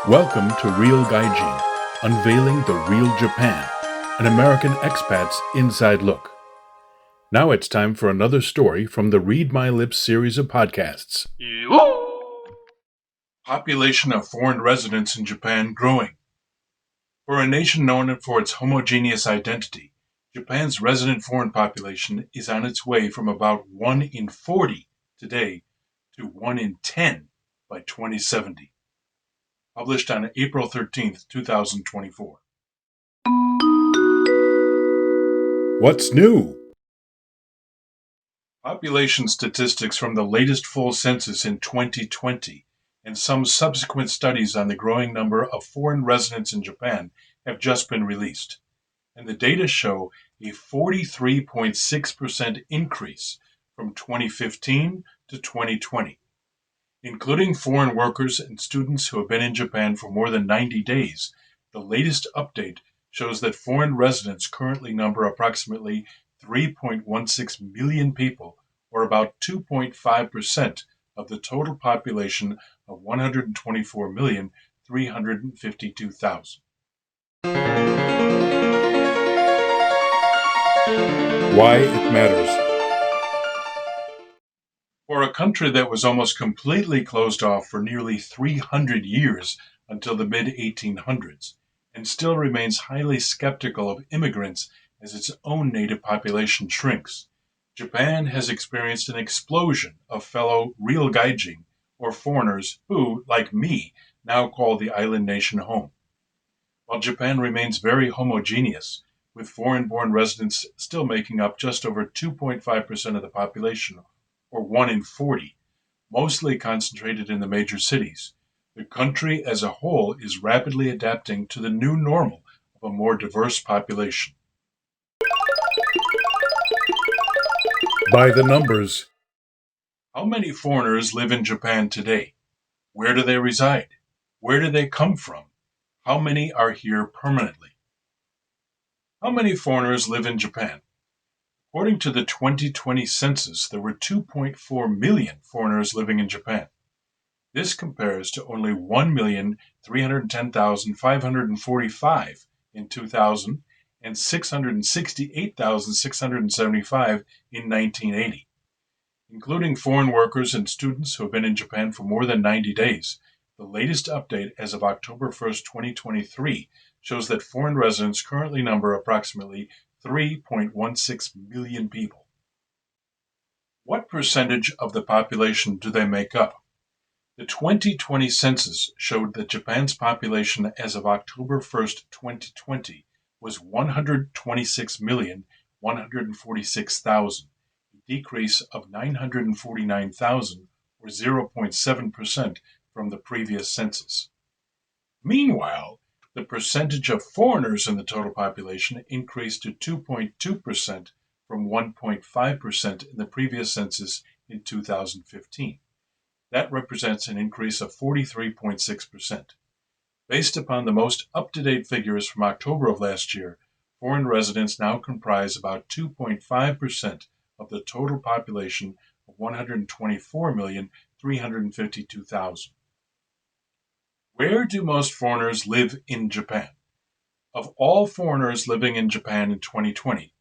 Welcome to Real Gaijin, unveiling the real Japan, an American expat's inside look. Now it's time for another story from the Read My Lips series of podcasts. Population of foreign residents in Japan growing. For a nation known for its homogeneous identity, Japan's resident foreign population is on its way from about 1 in 40 today to 1 in 10 by 2070. Published on April 13th, 2024. What's new? Population statistics from the latest full census in 2020 and some subsequent studies on the growing number of foreign residents in Japan have just been released, and the data show a 43.6% increase from 2015 to 2020. Including foreign workers and students who have been in Japan for more than 90 days, the latest update shows that foreign residents currently number approximately 3.16 million people, or about 2.5% of the total population of 124,352,000. Why it matters. For a country that was almost completely closed off for nearly 300 years until the mid-1800s, and still remains highly skeptical of immigrants as its own native population shrinks, Japan has experienced an explosion of fellow real gaijin, or foreigners who, like me, now call the island nation home. While Japan remains very homogeneous, with foreign-born residents still making up just over 2.5% of the population, or 1 in 40, mostly concentrated in the major cities, the country as a whole is rapidly adapting to the new normal of a more diverse population. By the numbers. How many foreigners live in Japan today? Where do they reside? Where do they come from? How many are here permanently? How many foreigners live in Japan? According to the 2020 census, there were 2.4 million foreigners living in Japan. This compares to only 1,310,545 in 2000 and 668,675 in 1980. Including foreign workers and students who have been in Japan for more than 90 days, the latest update as of October 1st, 2023, shows that foreign residents currently number approximately 3.16 million people. What percentage of the population do they make up? The 2020 census showed that Japan's population as of October 1st, 2020 was 126,146,000, a decrease of 949,000 or 0.7% from the previous census. Meanwhile, the percentage of foreigners in the total population increased to 2.2% from 1.5% in the previous census in 2015. That represents an increase of 43.6%. Based upon the most up-to-date figures from October of last year, foreign residents now comprise about 2.5% of the total population of 124,352,000. Where do most foreigners live in Japan? Of all foreigners living in Japan in 2020,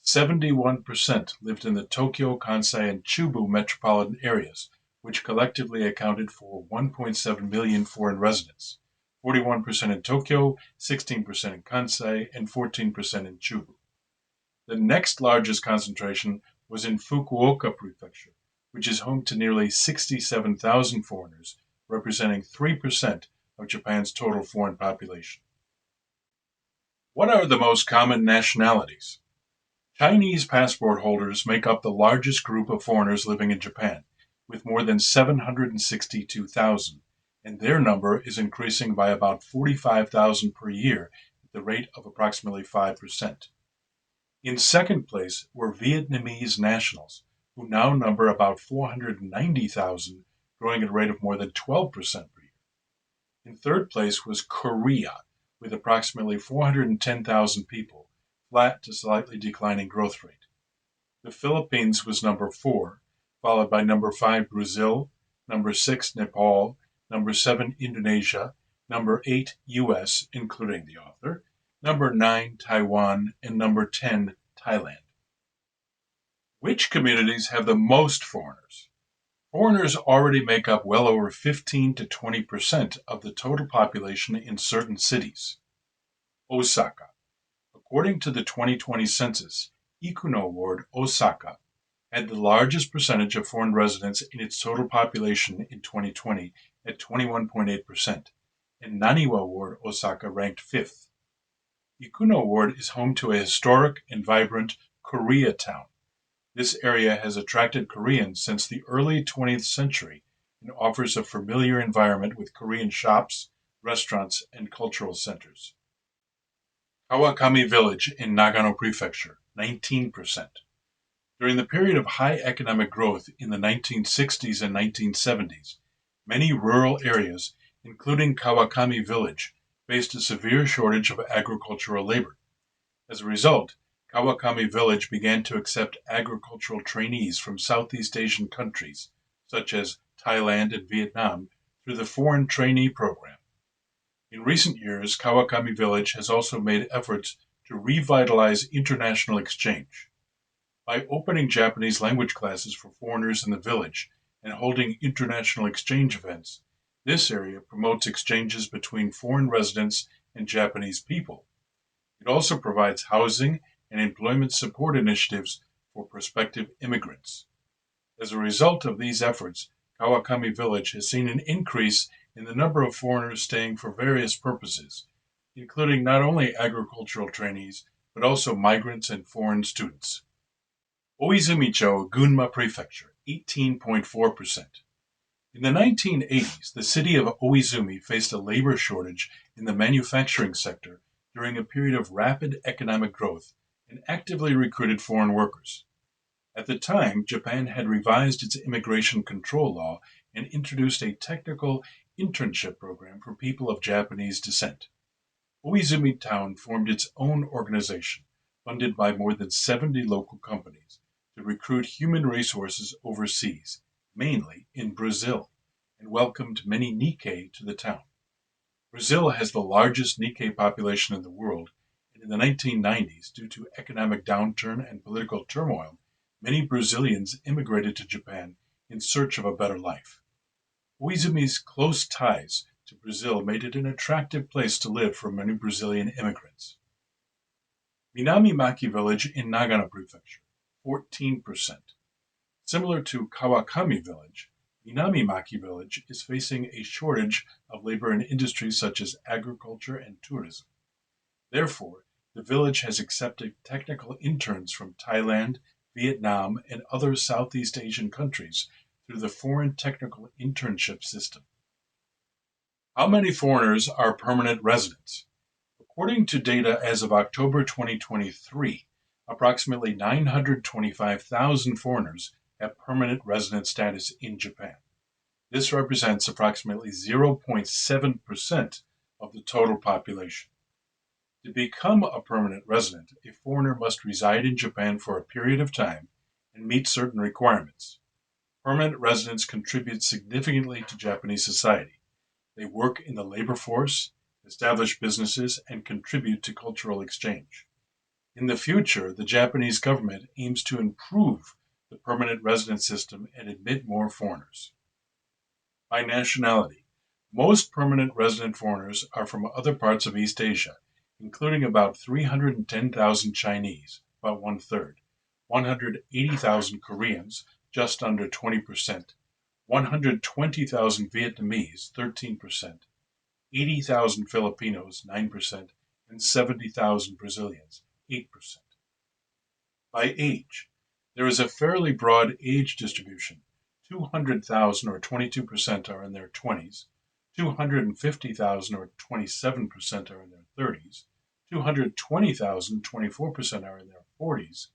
71% lived in the Tokyo, Kansai, and Chubu metropolitan areas, which collectively accounted for 1.7 million foreign residents, 41% in Tokyo, 16% in Kansai, and 14% in Chubu. The next largest concentration was in Fukuoka Prefecture, which is home to nearly 67,000 foreigners, representing 3% of Japan's total foreign population. What are the most common nationalities? Chinese passport holders make up the largest group of foreigners living in Japan, with more than 762,000, and their number is increasing by about 45,000 per year at the rate of approximately 5%. In second place were Vietnamese nationals, who now number about 490,000, growing at a rate of more than 12% per year. In third place was Korea, with approximately 410,000 people, flat to slightly declining growth rate. The Philippines was number 4, followed by number 5 Brazil, number 6 Nepal, number 7, Indonesia, number 8, US, including the author, number 9, Taiwan, and number 10, Thailand. Which communities have the most foreigners? Foreigners already make up well over 15 to 20% of the total population in certain cities. Osaka. According to the 2020 census, Ikuno Ward, Osaka, had the largest percentage of foreign residents in its total population in 2020 at 21.8%, and Naniwa Ward, Osaka, ranked 5th. Ikuno Ward is home to a historic and vibrant Koreatown. This area has attracted Koreans since the early 20th century and offers a familiar environment with Korean shops, restaurants, and cultural centers. Kawakami Village in Nagano Prefecture, 19%. During the period of high economic growth in the 1960s and 1970s, many rural areas, including Kawakami Village, faced a severe shortage of agricultural labor. As a result, Kawakami Village began to accept agricultural trainees from Southeast Asian countries, such as Thailand and Vietnam, through the Foreign Trainee Program. In recent years, Kawakami Village has also made efforts to revitalize international exchange. By opening Japanese language classes for foreigners in the village and holding international exchange events, this area promotes exchanges between foreign residents and Japanese people. It also provides housing and employment support initiatives for prospective immigrants. As a result of these efforts, Kawakami Village has seen an increase in the number of foreigners staying for various purposes, including not only agricultural trainees, but also migrants and foreign students. Oizumi-cho, Gunma Prefecture, 18.4%. In the 1980s, the city of Oizumi faced a labor shortage in the manufacturing sector during a period of rapid economic growth and actively recruited foreign workers. At the time, Japan had revised its immigration control law and introduced a technical internship program for people of Japanese descent. Oizumi Town formed its own organization, funded by more than 70 local companies, to recruit human resources overseas, mainly in Brazil, and welcomed many Nikkei to the town. Brazil has the largest Nikkei population in the world, and in the 1990s, due to economic downturn and political turmoil, many Brazilians immigrated to Japan in search of a better life. Oizumi's close ties to Brazil made it an attractive place to live for many Brazilian immigrants. Minami-Maki Village in Nagano Prefecture, 14%. Similar to Kawakami Village, Minami-Maki Village is facing a shortage of labor in industries such as agriculture and tourism. Therefore, the village has accepted technical interns from Thailand, Vietnam, and other Southeast Asian countries through the Foreign Technical Internship System. How many foreigners are permanent residents? According to data as of October 2023, approximately 925,000 foreigners have permanent resident status in Japan. This represents approximately 0.7% of the total population. To become a permanent resident, a foreigner must reside in Japan for a period of time and meet certain requirements. Permanent residents contribute significantly to Japanese society. They work in the labor force, establish businesses, and contribute to cultural exchange. In the future, the Japanese government aims to improve the permanent resident system and admit more foreigners. By nationality, most permanent resident foreigners are from other parts of East Asia, including about 310,000 Chinese, about one-third, 180,000 Koreans, just under 20%, 120,000 Vietnamese, 13%, 80,000 Filipinos, 9%, and 70,000 Brazilians, 8%. By age, there is a fairly broad age distribution. 200,000 or 22% are in their 20s, 250,000 or 27% are in their 30s, 220,000, 24% are in their 40s,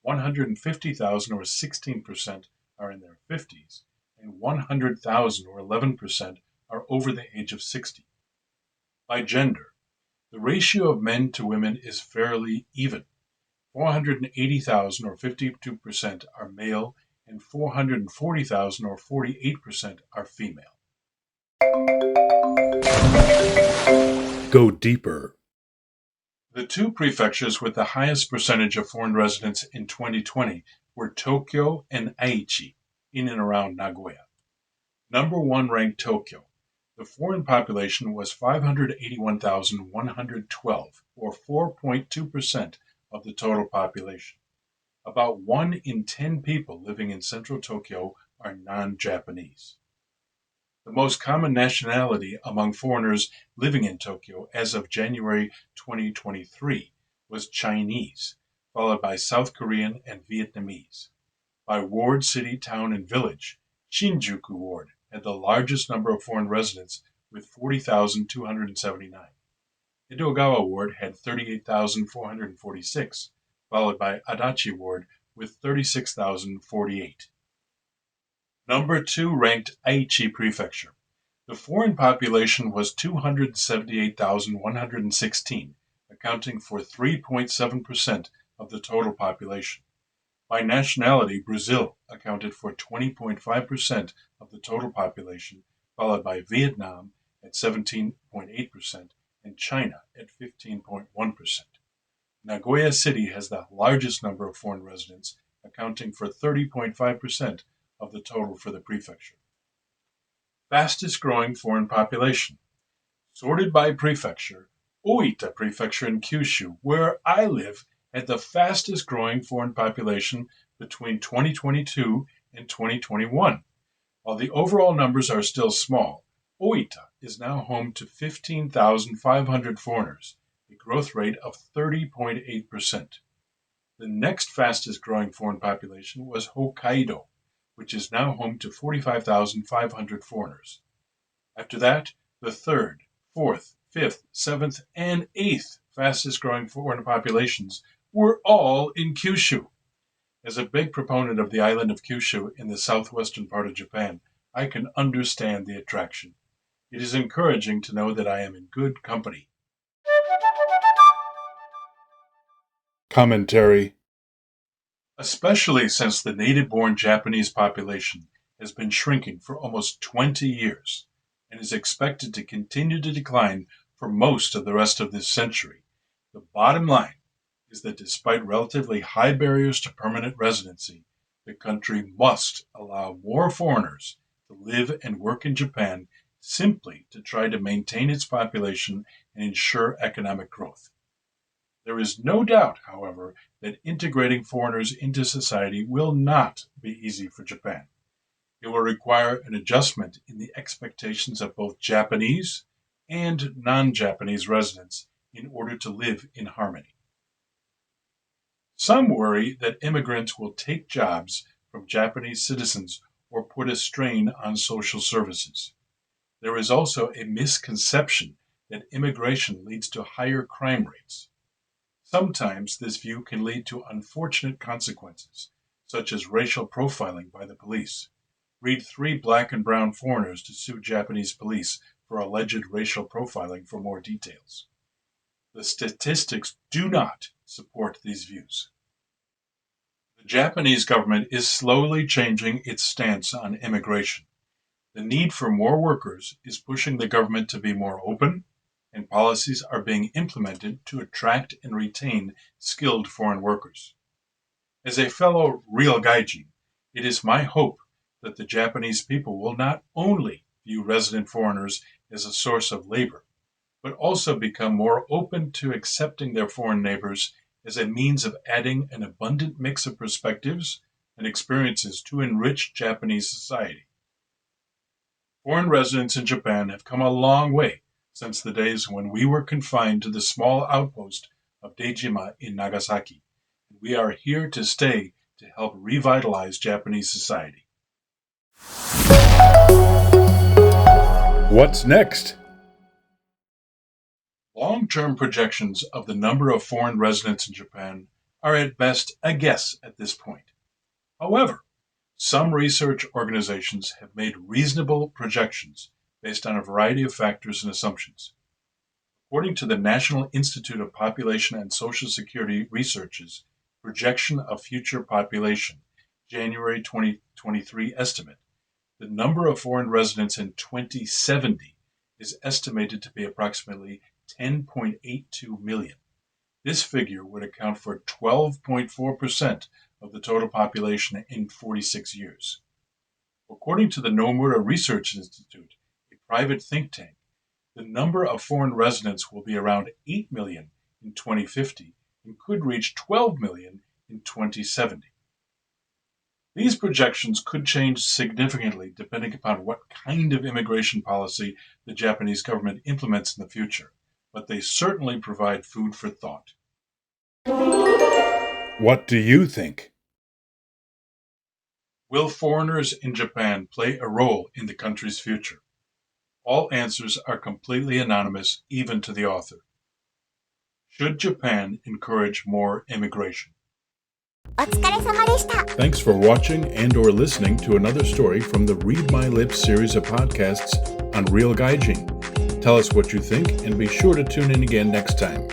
150,000 or 16% are in their 50s, and 100,000 or 11% are over the age of 60. By gender, the ratio of men to women is fairly even. 480,000 or 52% are male and 440,000 or 48% are female. Go deeper. The two prefectures with the highest percentage of foreign residents in 2020 were Tokyo and Aichi, in and around Nagoya. Number one ranked Tokyo. The foreign population was 581,112, or 4.2% of the total population. About 1 in 10 people living in central Tokyo are non-Japanese. The most common nationality among foreigners living in Tokyo as of January 2023 was Chinese, followed by South Korean and Vietnamese. By ward, city, town, and village, Shinjuku Ward had the largest number of foreign residents with 40,279. Edogawa Ward had 38,446, followed by Adachi Ward with 36,048. Number two ranked Aichi Prefecture. The foreign population was 278,116, accounting for 3.7% of the total population. By nationality, Brazil accounted for 20.5% of the total population, followed by Vietnam at 17.8% and China at 15.1%. Nagoya City has the largest number of foreign residents, accounting for 30.5% of the total for the prefecture. Fastest growing foreign population. Sorted by prefecture, Oita Prefecture in Kyushu, where I live, had the fastest growing foreign population between 2022 and 2021. While the overall numbers are still small, Oita is now home to 15,500 foreigners, a growth rate of 30.8%. The next fastest growing foreign population was Hokkaido, which is now home to 45,500 foreigners. After that, the third, fourth, fifth, seventh, and eighth fastest growing foreign populations were all in Kyushu. As a big proponent of the island of Kyushu in the southwestern part of Japan, I can understand the attraction. It is encouraging to know that I am in good company. Commentary. Especially since the native-born Japanese population has been shrinking for almost 20 years and is expected to continue to decline for most of the rest of this century. The bottom line is that despite relatively high barriers to permanent residency, the country must allow more foreigners to live and work in Japan simply to try to maintain its population and ensure economic growth. There is no doubt, however, that integrating foreigners into society will not be easy for Japan. It will require an adjustment in the expectations of both Japanese and non-Japanese residents in order to live in harmony. Some worry that immigrants will take jobs from Japanese citizens or put a strain on social services. There is also a misconception that immigration leads to higher crime rates. Sometimes this view can lead to unfortunate consequences, such as racial profiling by the police. Read 3 black and brown foreigners to sue Japanese police for alleged racial profiling for more details. The statistics do not support these views. The Japanese government is slowly changing its stance on immigration. The need for more workers is pushing the government to be more open, and policies are being implemented to attract and retain skilled foreign workers. As a fellow real gaijin, it is my hope that the Japanese people will not only view resident foreigners as a source of labor, but also become more open to accepting their foreign neighbors as a means of adding an abundant mix of perspectives and experiences to enrich Japanese society. Foreign residents in Japan have come a long way since the days when we were confined to the small outpost of Dejima in Nagasaki. We are here to stay to help revitalize Japanese society. What's next? Long-term projections of the number of foreign residents in Japan are at best a guess at this point. However, some research organizations have made reasonable projections based on a variety of factors and assumptions. According to the National Institute of Population and Social Security Research's Projection of Future Population, January 2023 estimate, The number of foreign residents in 2070 is estimated to be approximately 10.82 million. This figure would account for 12.4% of the total population in 46 years. According to the Nomura Research Institute, a private think tank, the number of foreign residents will be around 8 million in 2050 and could reach 12 million in 2070. These projections could change significantly depending upon what kind of immigration policy the Japanese government implements in the future, but they certainly provide food for thought. What do you think? Will foreigners in Japan play a role in the country's future? All answers are completely anonymous, even to the author. Should Japan encourage more immigration? Thanks for watching and/or listening to another story from the Read My Lips series of podcasts on Real Gaijin. Tell us what you think and be sure to tune in again next time.